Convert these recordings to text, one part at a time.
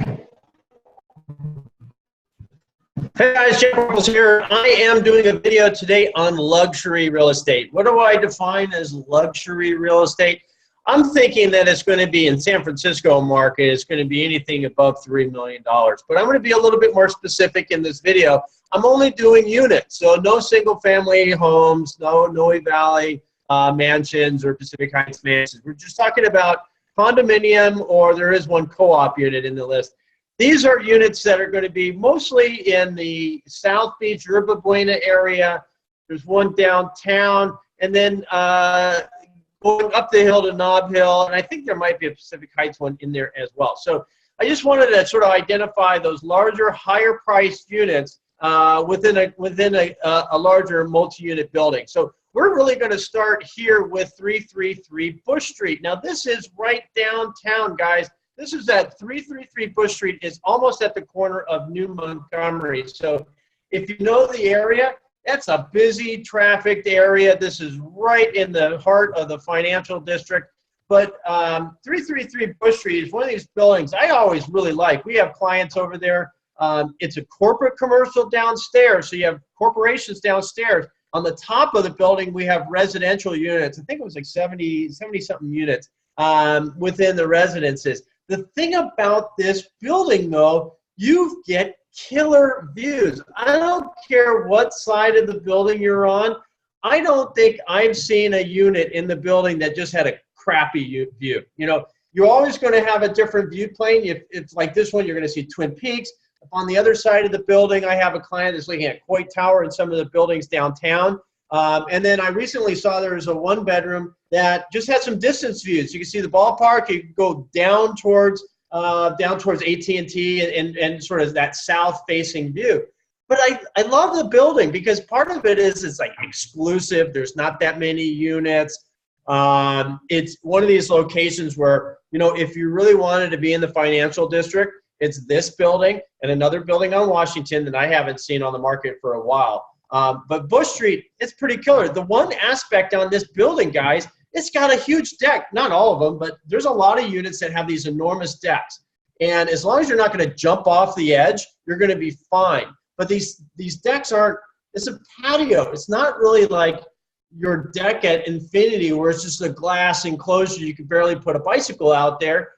Hey guys, Jeff Ruffles here. I am doing a video today on luxury real estate. What do I define as luxury real estate? I'm thinking that it's going to be in San Francisco market, it's going to be anything above $3 million. But I'm going to be a little bit more specific in this video. I'm only doing units, so no single family homes, no Noe Valley mansions or Pacific Heights mansions. We're just talking about condominium, or there is one co-op unit in the list. These are units that are going to be mostly in the South Beach, Yerba Buena area. There's one downtown, and then going up the hill to Nob Hill, and I think there might be a Pacific Heights one in there as well. So I just wanted to sort of identify those larger, higher-priced units within a larger multi-unit building. So we're really going to start here with 333 Bush Street. Now, this is right downtown, guys. This is at 333 Bush Street. It's almost at the corner of New Montgomery. So if you know the area, that's a busy, trafficked area. This is right in the heart of the financial district. But 333 Bush Street is one of these buildings I always really like. We have clients over there. It's a corporate commercial downstairs, so you have corporations downstairs. On the top of the building, we have residential units. I think it was like 70-something units within the residences. The thing about this building, though, you get killer views. I don't care what side of the building you're on. I don't think I've seen a unit in the building that just had a crappy view. You know, you're always going to have a different view plane. If it's like this one, you're going to see Twin Peaks. On the other side of the building, I have a client that's looking at Coit Tower and some of the buildings downtown. And then I recently saw there was a one-bedroom that just had some distance views. You can see the ballpark. You can go down towards AT&T and sort of that south-facing view. But I love the building because part of it is it's like exclusive. There's not that many units. It's one of these locations where, you know, if you really wanted to be in the financial district, it's this building and another building on Washington that I haven't seen on the market for a while. But Bush Street, it's pretty killer. The one aspect on this building, guys, it's got a huge deck. Not all of them, but there's a lot of units that have these enormous decks. And as long as you're not going to jump off the edge, you're going to be fine. But these decks aren't, it's a patio. It's not really like your deck at Infinity where it's just a glass enclosure. You can barely put a bicycle out there.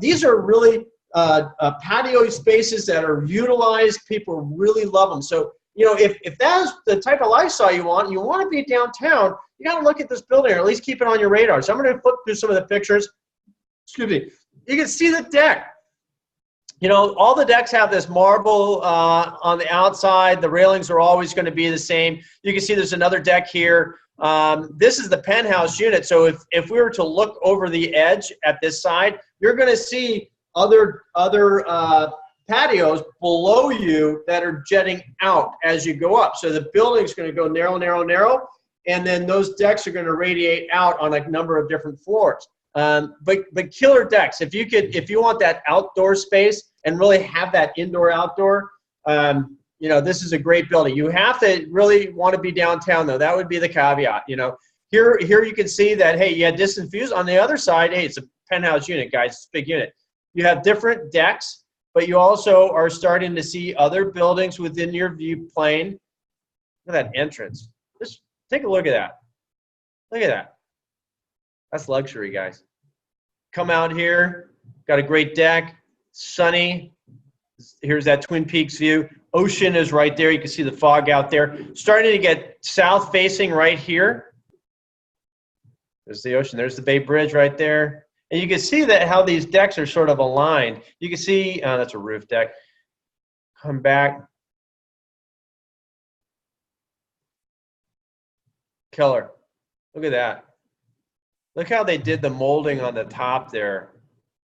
These are really patio spaces that are utilized. People really love them. So, you know, if that's the type of lifestyle you want to be downtown, you got to look at this building or at least keep it on your radar. So I'm going to flip through some of the pictures. Excuse me. You can see the deck. You know, all the decks have this marble on the outside. The railings are always going to be the same. You can see there's another deck here. This is the penthouse unit. So if we were to look over the edge at this side, you're going to see other patios below you that are jetting out as you go up. So the building's going to go narrow, narrow, narrow, and then those decks are going to radiate out on a number of different floors. But killer decks. If you want that outdoor space and really have that indoor-outdoor, you know, this is a great building. You have to really want to be downtown, though. That would be the caveat. You know, here you can see that, hey, you had distant views. On the other side, hey, it's a penthouse unit, guys. It's a big unit. You have different decks, but you also are starting to see other buildings within your view plane. Look at that entrance. Just take a look at that. Look at that. That's luxury, guys. Come out here, got a great deck, sunny. Here's that Twin Peaks view. Ocean is right there. You can see the fog out there. Starting to get south facing right here. There's the ocean. There's the Bay Bridge right there. And you can see that how these decks are sort of aligned. You can see, that's a roof deck. Come back. Killer. Look at that. Look how they did the molding on the top there.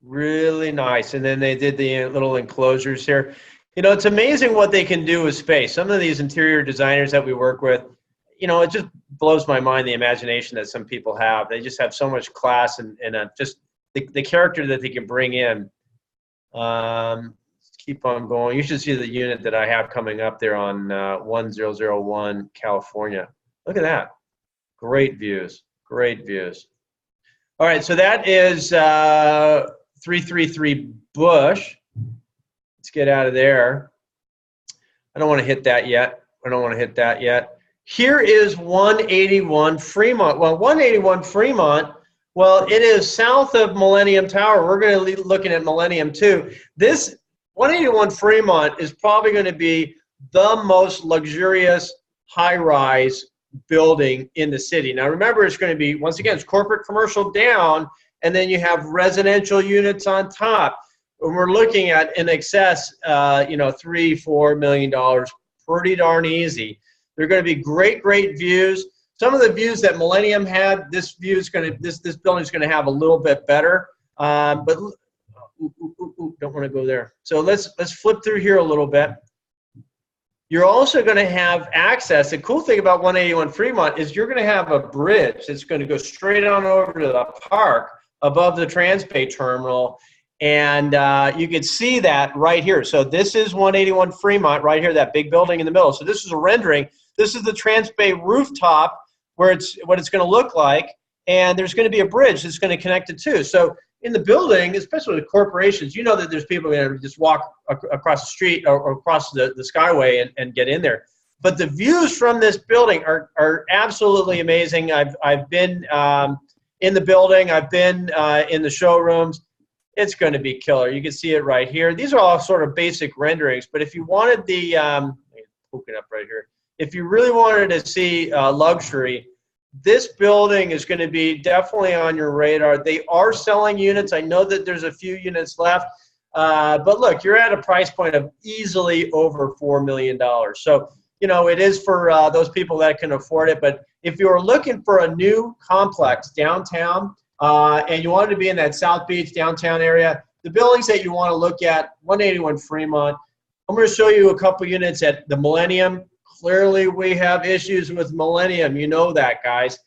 Really nice. And then they did the little enclosures here. You know, it's amazing what they can do with space. Some of these interior designers that we work with, you know, it just blows my mind, the imagination that some people have. They just have so much class and just the character that they can bring in. Let's keep on going. You should see the unit that I have coming up there on 1001 California. Look at that. Great views. Great views. All right, so that is 333 Bush. Let's get out of there. I don't want to hit that yet. I don't want to hit that yet. Here is 181 Fremont. Well, 181 Fremont, well, it is south of Millennium Tower. We're going to be looking at Millennium too. This 181 Fremont is probably going to be the most luxurious high-rise building in the city. Now, remember, it's going to be, once again, it's corporate commercial down, and then you have residential units on top. And we're looking at in excess, $3, $4 million, pretty darn easy. They're going to be great, great views. Some of the views that Millennium had, this building is going to have a little bit better. But don't want to go there. So let's flip through here a little bit. You're also going to have access. The cool thing about 181 Fremont is you're going to have a bridge that's going to go straight on over to the park above the Transbay terminal. And you can see that right here. So this is 181 Fremont right here, that big building in the middle. So this is a rendering. This is the Transbay rooftop where what it's going to look like. And there's going to be a bridge that's going to connect it too. So in the building, especially with corporations, you know that there's people going to just walk across the street or across the skyway and get in there. But the views from this building are absolutely amazing. I've been in the building. I've been in the showrooms. It's going to be killer. You can see it right here. These are all sort of basic renderings. But if you wanted the, poking up right here, if you really wanted to see luxury, this building is going to be definitely on your radar. They are selling units. I know that there's a few units left. But look, you're at a price point of easily over $4 million. So, it is for those people that can afford it. But if you're looking for a new complex downtown and you wanted to be in that South Beach downtown area, the buildings that you want to look at, 181 Fremont. I'm going to show you a couple units at the Millennium. Clearly, we have issues with Millennium. You know that, guys.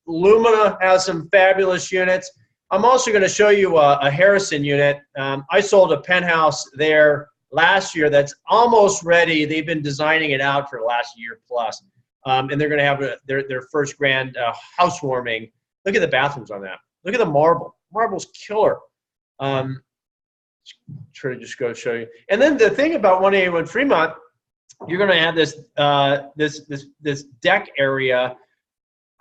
Lumina has some fabulous units. I'm also going to show you a Harrison unit. I sold a penthouse there last year that's almost ready. They've been designing it out for the last year plus. And they're going to have their first grand housewarming. Look at the bathrooms on that. Look at the marble. Marble's killer. Try to just go show you. And then the thing about 181 Fremont, you're going to have this deck area.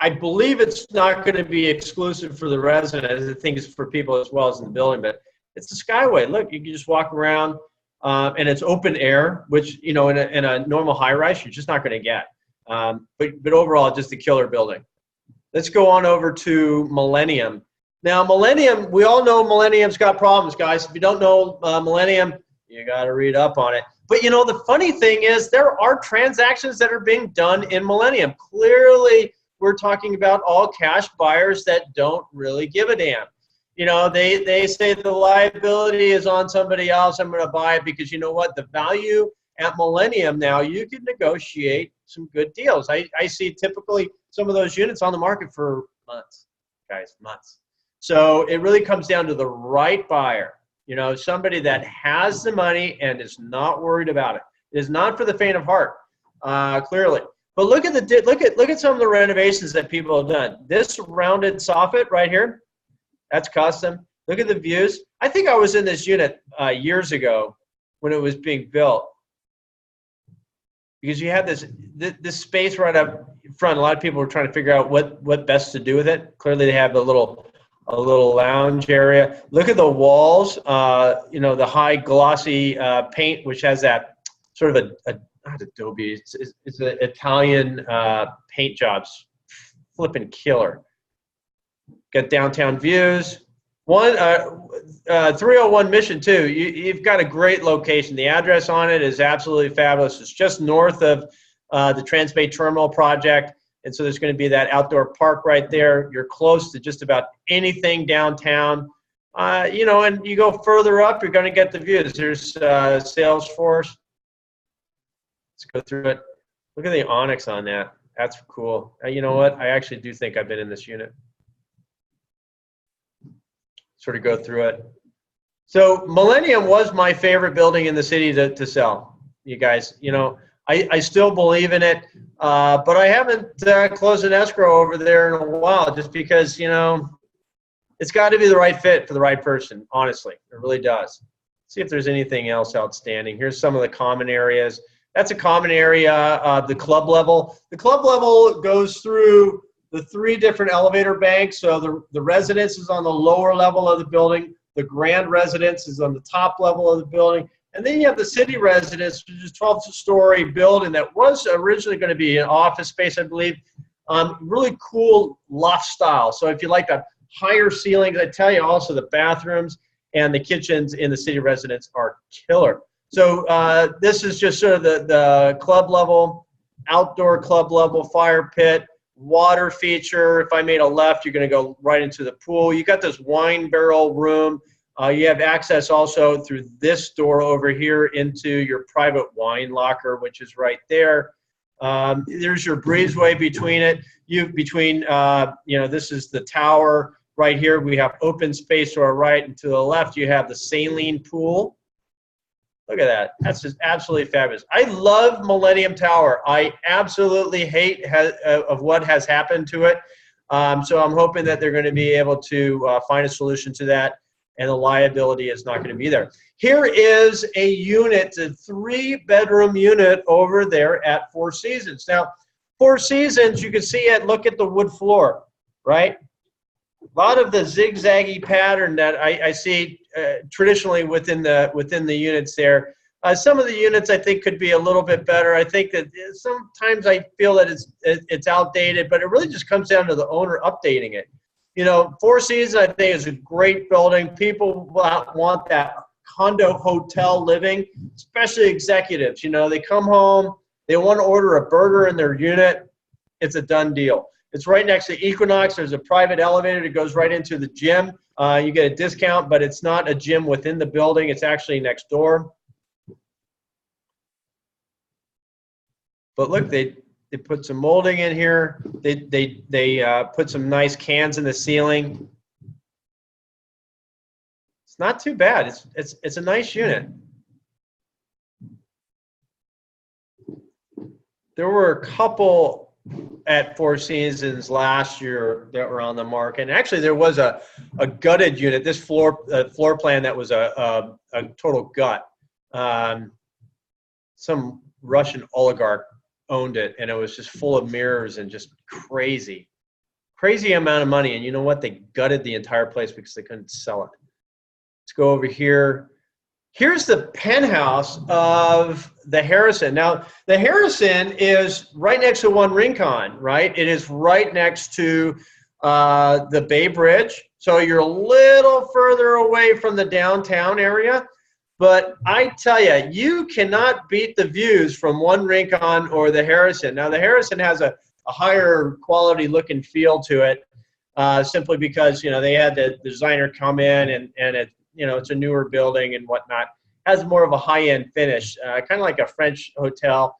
I believe it's not going to be exclusive for the residents. I think it's for people as well as in the building, but it's the Skyway. Look, you can just walk around, and it's open air, which in a normal high-rise you're just not going to get. But overall, just a killer building. Let's go on over to Millennium. Now, Millennium, we all know Millennium's got problems, guys. If you don't know Millennium, you got to read up on it. But, the funny thing is there are transactions that are being done in Millennium. Clearly, we're talking about all cash buyers that don't really give a damn. They say the liability is on somebody else. I'm going to buy it because you know what? The value at Millennium now, you can negotiate some good deals. I see typically some of those units on the market for months, guys, months. So it really comes down to the right buyer. Somebody that has the money and is not worried about it. It is not for the faint of heart, clearly. But look at some of the renovations that people have done. This rounded soffit right here, that's custom. Look at the views. I think I was in this unit years ago when it was being built, because you had this space right up front. A lot of people were trying to figure out what best to do with it. Clearly, they have a little lounge area. Look at the walls, the high glossy paint, which has that sort of not adobe, it's an Italian paint jobs, flipping killer. Got downtown views. 301 Mission 2, you've got a great location. The address on it is absolutely fabulous. It's just north of the Transbay Terminal project. And so there's going to be that outdoor park right there. You're close to just about anything downtown. And you go further up, you're going to get the views. There's Salesforce. Let's go through it. Look at the onyx on that. That's cool. You know what? I actually do think I've been in this unit. Sort of go through it. So Millennium was my favorite building in the city to sell. You guys, I still believe in it, but I haven't closed an escrow over there in a while, just because it's got to be the right fit for the right person. Honestly, it really does. See if there's anything else outstanding. Here's some of the common areas. That's a common area, the club level. The club level goes through the 3 different elevator banks. So the residence is on the lower level of the building. The grand residence is on the top level of the building. And then you have the city residence, which is a 12-story building that was originally going to be an office space, I believe. Really cool loft style. So if you like the higher ceilings, I tell you also the bathrooms and the kitchens in the city residence are killer. So this is just sort of the club level, outdoor club level, fire pit, water feature. If I made a left, you're going to go right into the pool. You got this wine barrel room. You have access also through this door over here into your private wine locker, which is right there. There's your breezeway between it. This is the tower. Right here, we have open space to our right, and to the left, you have the saline pool. Look at that. That's just absolutely fabulous. I love Millennium Tower. I absolutely hate of what has happened to it. So I'm hoping that they're going to be able to find a solution to that, and the liability is not going to be there. Here is a unit, a 3-bedroom unit over there at Four Seasons. Now, Four Seasons, you can see it. Look at the wood floor, right? A lot of the zigzaggy pattern that I see traditionally within the units there. Some of the units I think could be a little bit better. I think that sometimes I feel that it's outdated, but it really just comes down to the owner updating it. You know, Four Seasons I think is a great building. People want that condo hotel living, especially executives. You know, they come home, they want to order a burger in their unit. It's a done deal. It's right next to Equinox. There's a private elevator that goes right into the gym. You get a discount, but it's not a gym within the building. It's actually next door. But look, they put some molding in here. They put some nice cans in the ceiling. It's not too bad. It's a nice unit. There were a couple at Four Seasons last year that were on the market. And actually, there was a gutted unit. This floor plan that was a total gut. Some Russian oligarch owned it, and it was just full of mirrors and just crazy amount of money. And you know what? They gutted the entire place because they couldn't sell it. Let's go over here. Here's the penthouse of the Harrison. Now, the Harrison is right next to One Rincon, right? It is right next to the Bay Bridge. So you're a little further away from the downtown area. But I tell you, you cannot beat the views from One Rincon or the Harrison. Now, the Harrison has a higher quality look and feel to it, simply because, you know, they had the designer come in and it, you know, it's a newer building and whatnot. Has more of a high-end finish, kind of like a French hotel,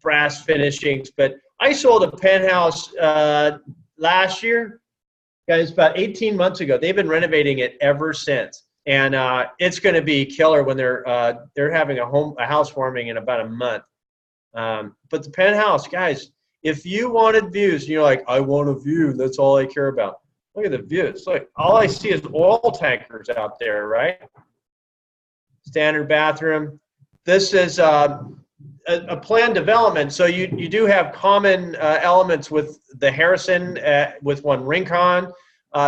brass finishings. But I sold a penthouse last year, guys, about 18 months ago. They've been renovating it ever since. And it's going to be killer when they're having a housewarming in about a month. But the penthouse, guys, if you wanted views, and you're like, I want a view, that's all I care about. Look at the views. Look, all I see is oil tankers out there, right? Standard bathroom. This is a planned development, so you do have common elements with the Harrison, with One Rincon.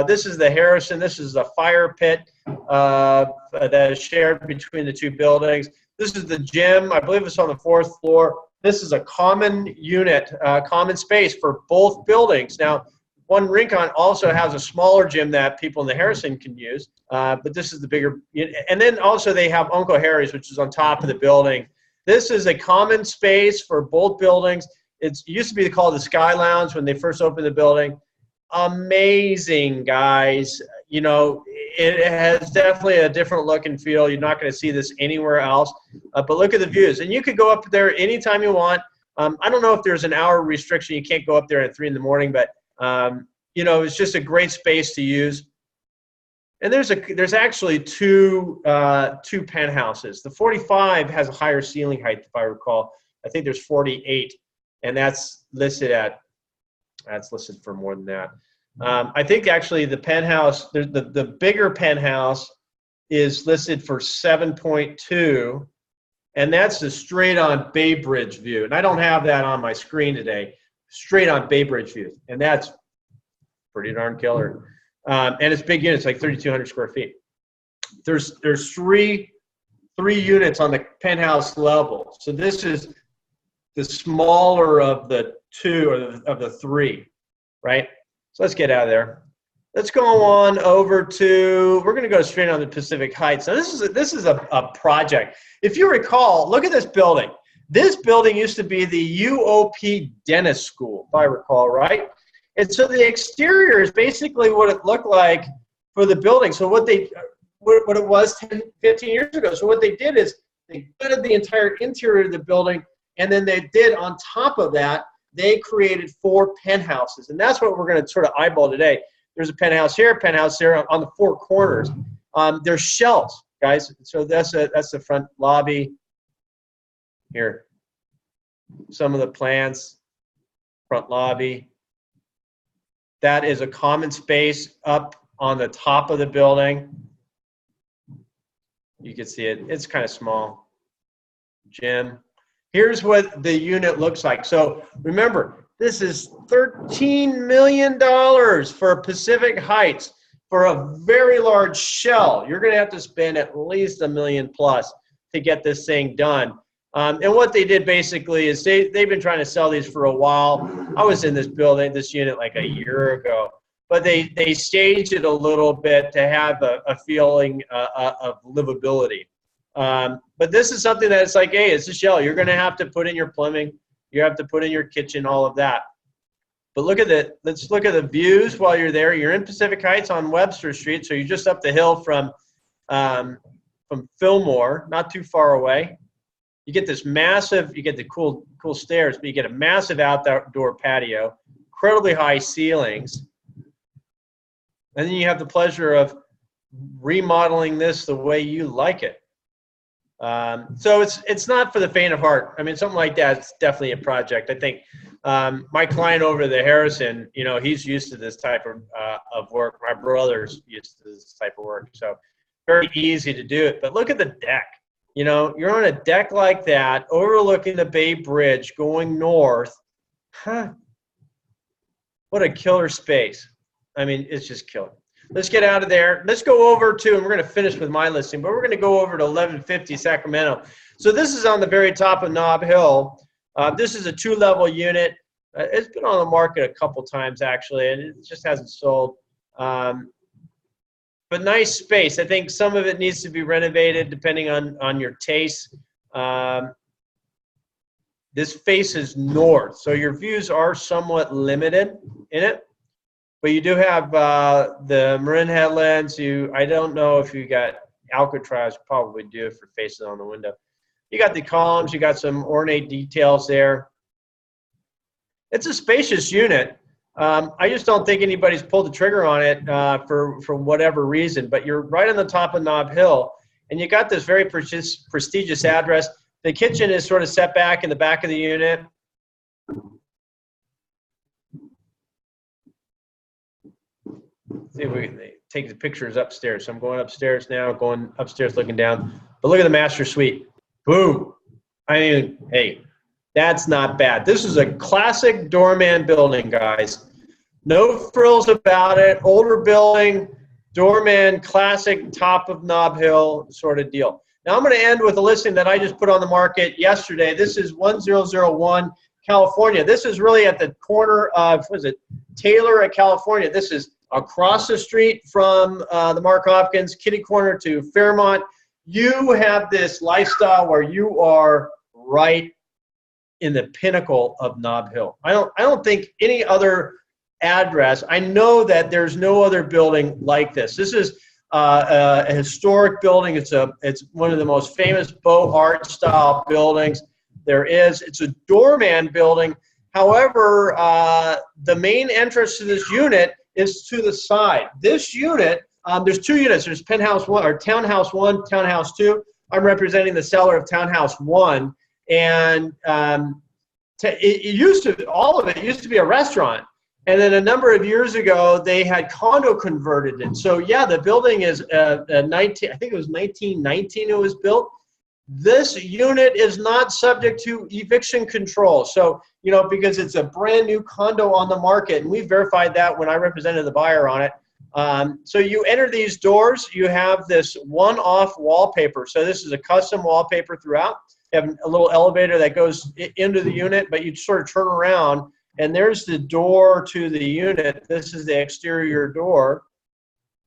This is the Harrison. This is the fire pit that is shared between the two buildings. This is the gym. I believe it's on the 4th floor. This is a common unit, common space for both buildings. Now, One Rincon also has a smaller gym that people in the Harrison can use, but this is the bigger. And then also they have Uncle Harry's, which is on top of the building. This is a common space for both buildings. It used to be called the Sky Lounge when they first opened the building. Amazing, guys. You know, it has definitely a different look and feel. You're not going to see this anywhere else. But look at the views. And you could go up there anytime you want. I don't know if there's an hour restriction. You can't go up there at 3 in the morning, but you know, it's just a great space to use. And there's actually two penthouses. The 45 has a higher ceiling height, if I recall. I think there's 48, and that's listed for more than that. I think actually the penthouse, the bigger penthouse is listed for 7.2, and that's the straight on Bay Bridge view. And I don't have that on my screen today. Straight on Bay Bridge view, and that's pretty darn killer. And it's big units, like 3,200 square feet. There's three units on the penthouse level. So this is the smaller of the two, or of the three, right? So let's get out of there. Let's go on over to, we're going to go straight on the Pacific Heights. Now this is a project. If you recall, look at this building. This building used to be the UOP Dentist School, if I recall, right? And so the exterior is basically what it looked like for the building. So what it was 10, 15 years ago. So what they did is they gutted the entire interior of the building, and then they did, on top of that, they created 4 penthouses. And that's what we're going to sort of eyeball today. There's a penthouse here, a penthouse there on the 4 corners. There's shelves, guys. So that's the front lobby. Here, some of the plans, front lobby. That is a common space up on the top of the building. You can see it. It's kind of small. Gym. Here's what the unit looks like. So remember, this is $13 million for Pacific Heights for a very large shell. You're going to have to spend at least $1 million plus to get this thing done. And what they did basically is they've been trying to sell these for a while. I was in this building, this unit, like a year ago. But they staged it a little bit to have a feeling of livability. But this is something that's like, hey, it's a shell. You're going to have to put in your plumbing. You have to put in your kitchen, all of that. But let's look at the views while you're there. You're in Pacific Heights on Webster Street, so you're just up the hill from Fillmore, not too far away. You get this massive, you get the cool stairs, but you get a massive outdoor patio, incredibly high ceilings. And then you have the pleasure of remodeling this the way you like it. So it's not for the faint of heart. I mean, something like that is definitely a project. I think my client over the Harrison, he's used to this type of work. My brother's used to this type of work. So very easy to do it. But look at the deck. You're on a deck like that, overlooking the Bay Bridge, going north. What a killer space. I mean, it's just killer. Let's get out of there. Let's go over to, and we're going to finish with my listing, but we're going to go over to 1150 Sacramento. So this is on the very top of Nob Hill. This is a 2-level unit. It's been on the market a couple times, actually, and it just hasn't sold. But nice space. I think some of it needs to be renovated depending on your taste. This faces north, so your views are somewhat limited in it. But you do have the Marin headlands. I don't know if you got Alcatraz. You probably do if you're facing on the window. You got the columns. You got some ornate details there. It's a spacious unit. I just don't think anybody's pulled the trigger on it for whatever reason. But you're right on the top of Nob Hill, and you got this very prestigious address. The kitchen is sort of set back in the back of the unit. See if we can take the pictures upstairs. So I'm going upstairs now, going upstairs looking down. But look at the master suite. Boom. I mean, hey, that's not bad. This is a classic doorman building, guys. No frills about it. Older building, doorman, classic top of Nob Hill sort of deal. Now I'm going to end with a listing that I just put on the market yesterday. This is 1001 California. This is really at the corner of, Taylor at California. This is across the street from the Mark Hopkins, kitty corner to Fairmont. You have this lifestyle where you are right in the pinnacle of Nob Hill. I don't think any other address. I know that there's no other building like this. This is a historic building. It's one of the most famous Beaux Art style buildings there is. It's a doorman building. However, the main entrance to this unit is to the side. This unit, there's 2 units. There's penthouse 1 or townhouse 1, townhouse 2. I'm representing the seller of townhouse 1, and all of it used to be a restaurant. And then a number of years ago, they had condo converted it. So yeah, the building is 19. I think it was 1919 it was built. This unit is not subject to eviction control. So, you know, because it's a brand new condo on the market, and we verified that when I represented the buyer on it. So you enter these doors, you have this one-off wallpaper. So this is a custom wallpaper throughout. You have a little elevator that goes into the unit, but you sort of turn around, and there's the door to the unit. This is the exterior door.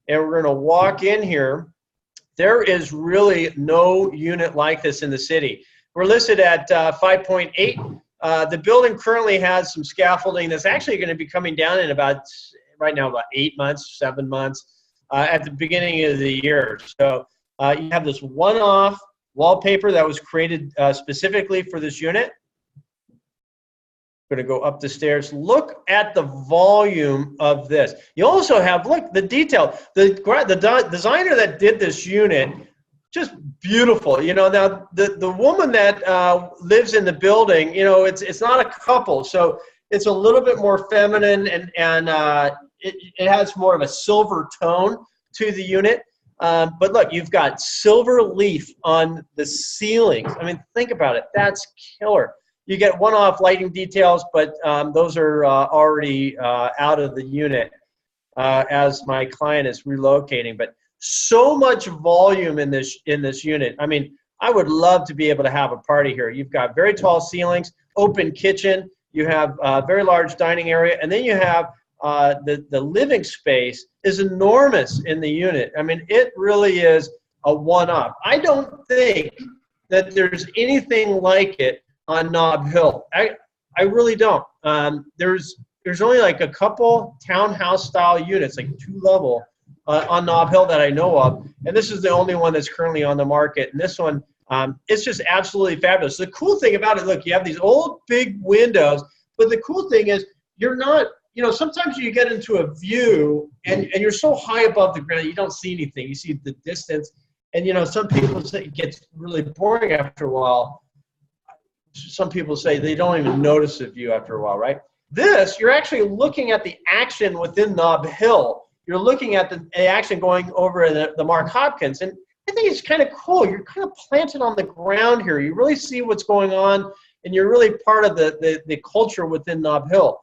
And we're going to walk in here. There is really no unit like this in the city. We're listed at 5.8. The building currently has some scaffolding that's actually going to be coming down in about 8 months, 7 months at the beginning of the year. So you have this one-off wallpaper that was created specifically for this unit. Going to go up the stairs. Look at the volume of this. You also have, look, the detail. The designer that did this unit, just beautiful. You know, now the woman that lives in the building, you know, it's not a couple, so it's a little bit more feminine, and it has more of a silver tone to the unit. But look, you've got silver leaf on the ceilings. I mean, think about it. That's killer. You get one-off lighting details, but those are already out of the unit as my client is relocating. But so much volume in this unit. I mean, I would love to be able to have a party here. You've got very tall ceilings, open kitchen. You have a very large dining area, and then you have the living space is enormous in the unit. I mean, it really is a one-off. I don't think that there's anything like it on Nob Hill. I really don't. There's only like a couple townhouse style units, like 2-level on Nob Hill that I know of, and this is the only one that's currently on the market. And this one, it's just absolutely fabulous. The cool thing about it, look, you have these old big windows, but the cool thing is you're not, you know, sometimes you get into a view and you're so high above the ground you don't see anything. You see the distance, and you know, some people say it gets really boring after a while. Some people say they don't even notice the view after a while, right? This, you're actually looking at the action within Nob Hill. You're looking at the action going over the Mark Hopkins. And I think it's kind of cool. You're kind of planted on the ground here. You really see what's going on, and you're really part of the culture within Nob Hill.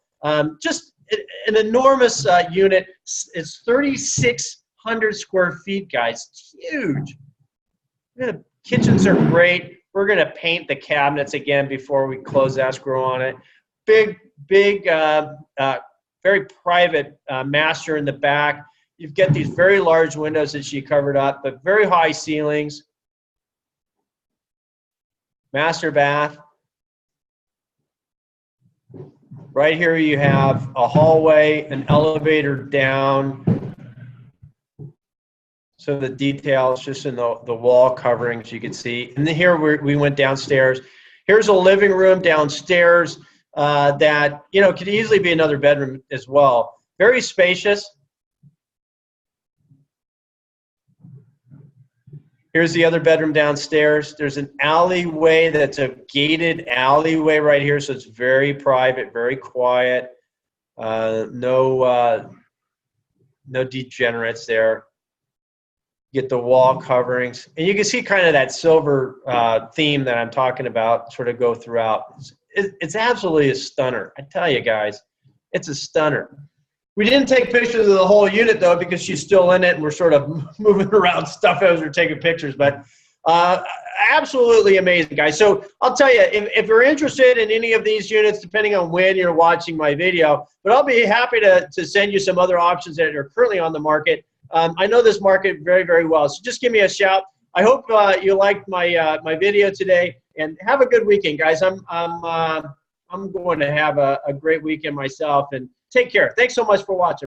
Just an enormous unit. It's 3,600 square feet, guys. It's huge. The kitchens are great. We're going to paint the cabinets again before we close escrow on it. Big, very private master in the back. You've got these very large windows that she covered up, but very high ceilings. Master bath. Right here you have a hallway, an elevator down. So the details just in the wall coverings you can see. And then here we went downstairs. Here's a living room downstairs that, you know, could easily be another bedroom as well. Very spacious. Here's the other bedroom downstairs. There's an alleyway that's a gated alleyway right here, so it's very private, very quiet. No degenerates there. Get the wall coverings, and you can see kind of that silver theme that I'm talking about sort of go throughout. It's absolutely a stunner. I tell you guys, it's a stunner. We didn't take pictures of the whole unit though, because she's still in it and we're sort of moving around stuff as we're taking pictures, but absolutely amazing, guys. So I'll tell you, if you're interested in any of these units, depending on when you're watching my video, but I'll be happy to send you some other options that are currently on the market. I know this market very, very well, so just give me a shout. I hope you liked my video today, and have a good weekend, guys. I'm going to have a great weekend myself, and take care. Thanks so much for watching.